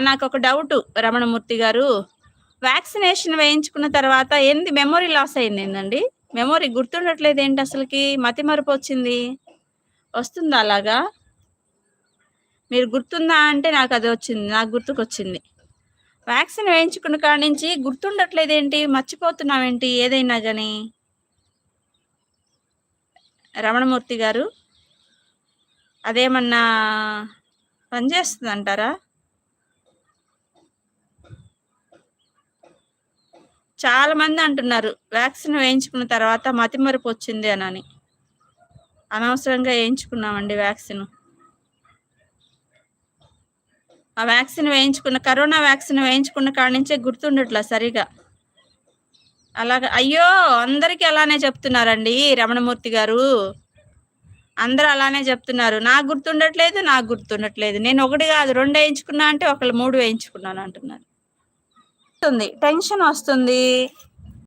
నాకు ఒక డౌట్ రమణమూర్తి గారు. వ్యాక్సినేషన్ వేయించుకున్న తర్వాత ఏంది మెమరీ లాస్ అయింది ఏందండి? మెమరీ గుర్తుండట్లేదు ఏంటి అసలుకి? మతిమరుపు వచ్చింది. వస్తుందా అలాగా? మీరు గుర్తుందా అంటే నాకు అది వచ్చింది. నాకు గుర్తుకొచ్చింది. వ్యాక్సిన్ వేయించుకున్న కాడి నుంచి గుర్తుండట్లేదేంటి? మర్చిపోతున్నావేంటి ఏదైనా గాని? రమణమూర్తి గారు అదేమన్నా పనిచేస్తుందంటారా? చాలా మంది అంటున్నారు వ్యాక్సిన్ వేయించుకున్న తర్వాత మతిమరుపు వచ్చింది అని. అనవసరంగా వేయించుకున్నామండి వ్యాక్సిన్. ఆ వ్యాక్సిన్ వేయించుకున్న కరోనా వ్యాక్సిన్ వేయించుకున్న కాడి నుంచే గుర్తుండట్లా సరిగా. అలాగా అయ్యో! అందరికీ అలానే చెప్తున్నారండి రమణమూర్తి గారు. అందరూ అలానే చెప్తున్నారు. నాకు గుర్తుండట్లేదు. నేను 1 కాదు 2 వేయించుకున్నా అంటే ఒకళ్ళు 3 వేయించుకున్నాను అంటున్నారు. టెన్షన్ వస్తుంది.